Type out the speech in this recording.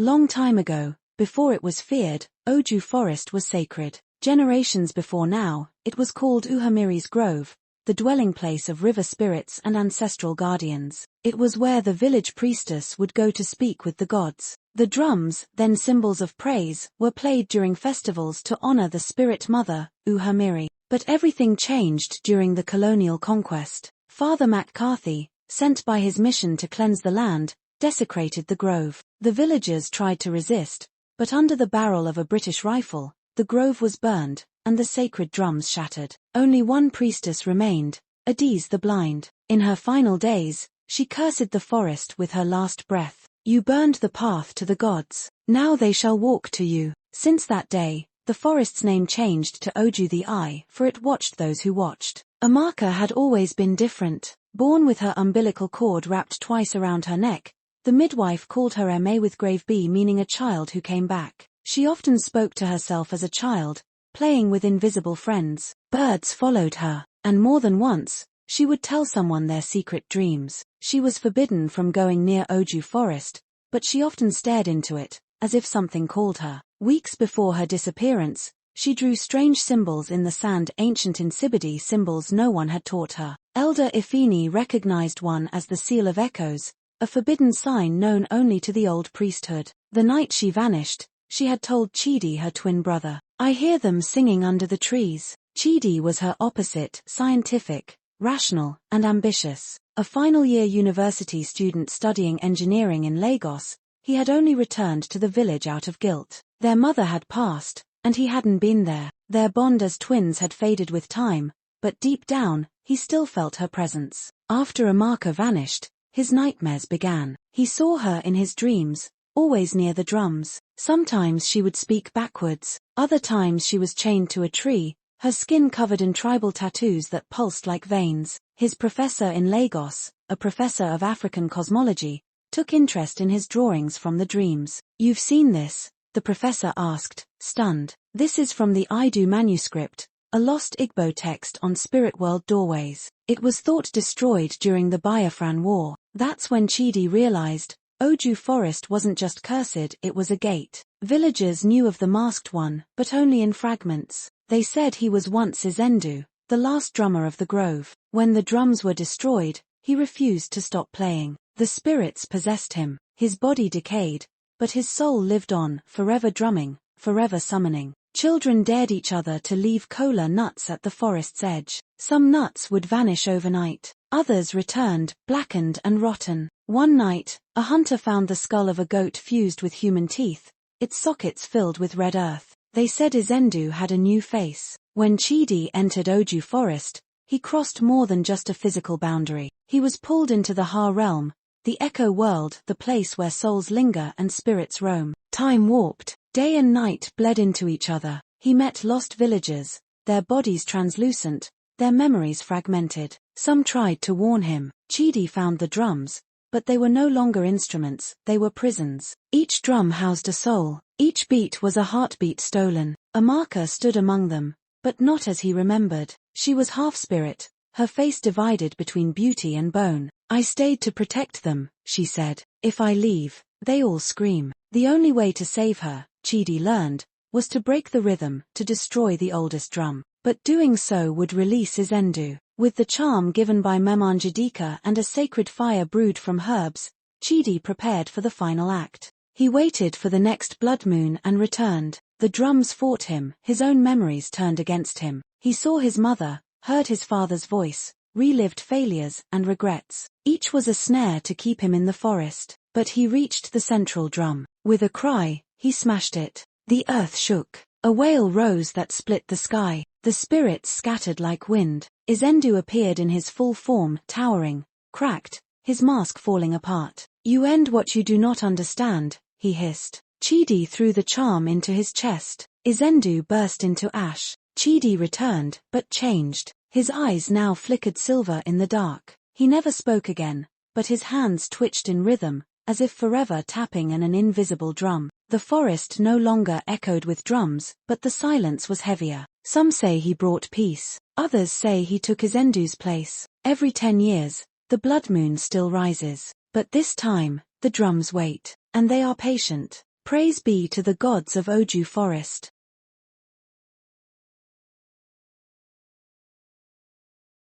Long time ago, before it was feared, Oju Forest was sacred. Generations before now, it was called Uhamiri's Grove, the dwelling place of river spirits and ancestral guardians. It was where the village priestess would go to speak with the gods. The drums, then symbols of praise, were played during festivals to honor the spirit mother, Uhamiri. But everything changed during the colonial conquest. Father McCarthy, sent by his mission to cleanse the land, desecrated the grove. The villagers tried to resist, but under the barrel of a British rifle, the grove was burned, and the sacred drums shattered. Only one priestess remained, Adiz the blind. In her final days, she cursed the forest with her last breath. You burned the path to the gods. Now they shall walk to you. Since that day, the forest's name changed to Oju the Eye, for it watched those who watched. Amaka had always been different. Born with her umbilical cord wrapped twice around her neck, the midwife called her Ma with grave B, meaning a child who came back. She often spoke to herself as a child, playing with invisible friends. Birds followed her, and more than once, she would tell someone their secret dreams. She was forbidden from going near Oju Forest, but she often stared into it, as if something called her. Weeks before her disappearance, she drew strange symbols in the sand, ancient Insibidi symbols no one had taught her. Elder Ifini recognized one as the Seal of Echoes, a forbidden sign known only to the old priesthood. The night she vanished, she had told Chidi, her twin brother, "I hear them singing under the trees." Chidi was her opposite, scientific, rational, and ambitious. A final-year university student studying engineering in Lagos, he had only returned to the village out of guilt. Their mother had passed, and he hadn't been there. Their bond as twins had faded with time, but deep down, he still felt her presence. After Amaka vanished, his nightmares began. He saw her in his dreams, always near the drums. Sometimes she would speak backwards, other times she was chained to a tree, her skin covered in tribal tattoos that pulsed like veins. His professor in Lagos, a professor of African cosmology, took interest in his drawings from the dreams. "You've seen this?" the professor asked, stunned. "This is from the Idu manuscript, a lost Igbo text on spirit world doorways. It was thought destroyed during the Biafran War." That's when Chidi realized, Oju Forest wasn't just cursed, it was a gate. Villagers knew of the masked one, but only in fragments. They said he was once Izendu, the last drummer of the grove. When the drums were destroyed, he refused to stop playing. The spirits possessed him. His body decayed, but his soul lived on, forever drumming, forever summoning. Children dared each other to leave kola nuts at the forest's edge. Some nuts would vanish overnight. Others returned, blackened and rotten. One night, a hunter found the skull of a goat fused with human teeth, its sockets filled with red earth. They said Izendu had a new face. When Chidi entered Oju Forest, he crossed more than just a physical boundary. He was pulled into the Ha realm, the echo world, the place where souls linger and spirits roam. Time warped. Day and night bled into each other. He met lost villagers, their bodies translucent, their memories fragmented. Some tried to warn him. Chidi found the drums, but they were no longer instruments, they were prisons. Each drum housed a soul. Each beat was a heartbeat stolen. Amaka stood among them, but not as he remembered. She was half-spirit, her face divided between beauty and bone. "I stayed to protect them," she said. "If I leave, they all scream." The only way to save her, Chidi learned, was to break the rhythm, to destroy the oldest drum. But doing so would release Izendu. With the charm given by Memanjadika and a sacred fire brewed from herbs, Chidi prepared for the final act. He waited for the next blood moon and returned. The drums fought him, his own memories turned against him. He saw his mother, heard his father's voice, relived failures and regrets. Each was a snare to keep him in the forest. But he reached the central drum. With a cry, he smashed it. The earth shook. A wail rose that split the sky. The spirits scattered like wind. Izendu appeared in his full form, towering, cracked, his mask falling apart. "You end what you do not understand," he hissed. Chidi threw the charm into his chest. Izendu burst into ash. Chidi returned, but changed. His eyes now flickered silver in the dark. He never spoke again, but his hands twitched in rhythm, as if forever tapping an invisible drum. The forest no longer echoed with drums, but the silence was heavier. Some say he brought peace. Others say he took Izendu's place. Every 10 years, the blood moon still rises. But this time, the drums wait. And they are patient. Praise be to the gods of Oju Forest.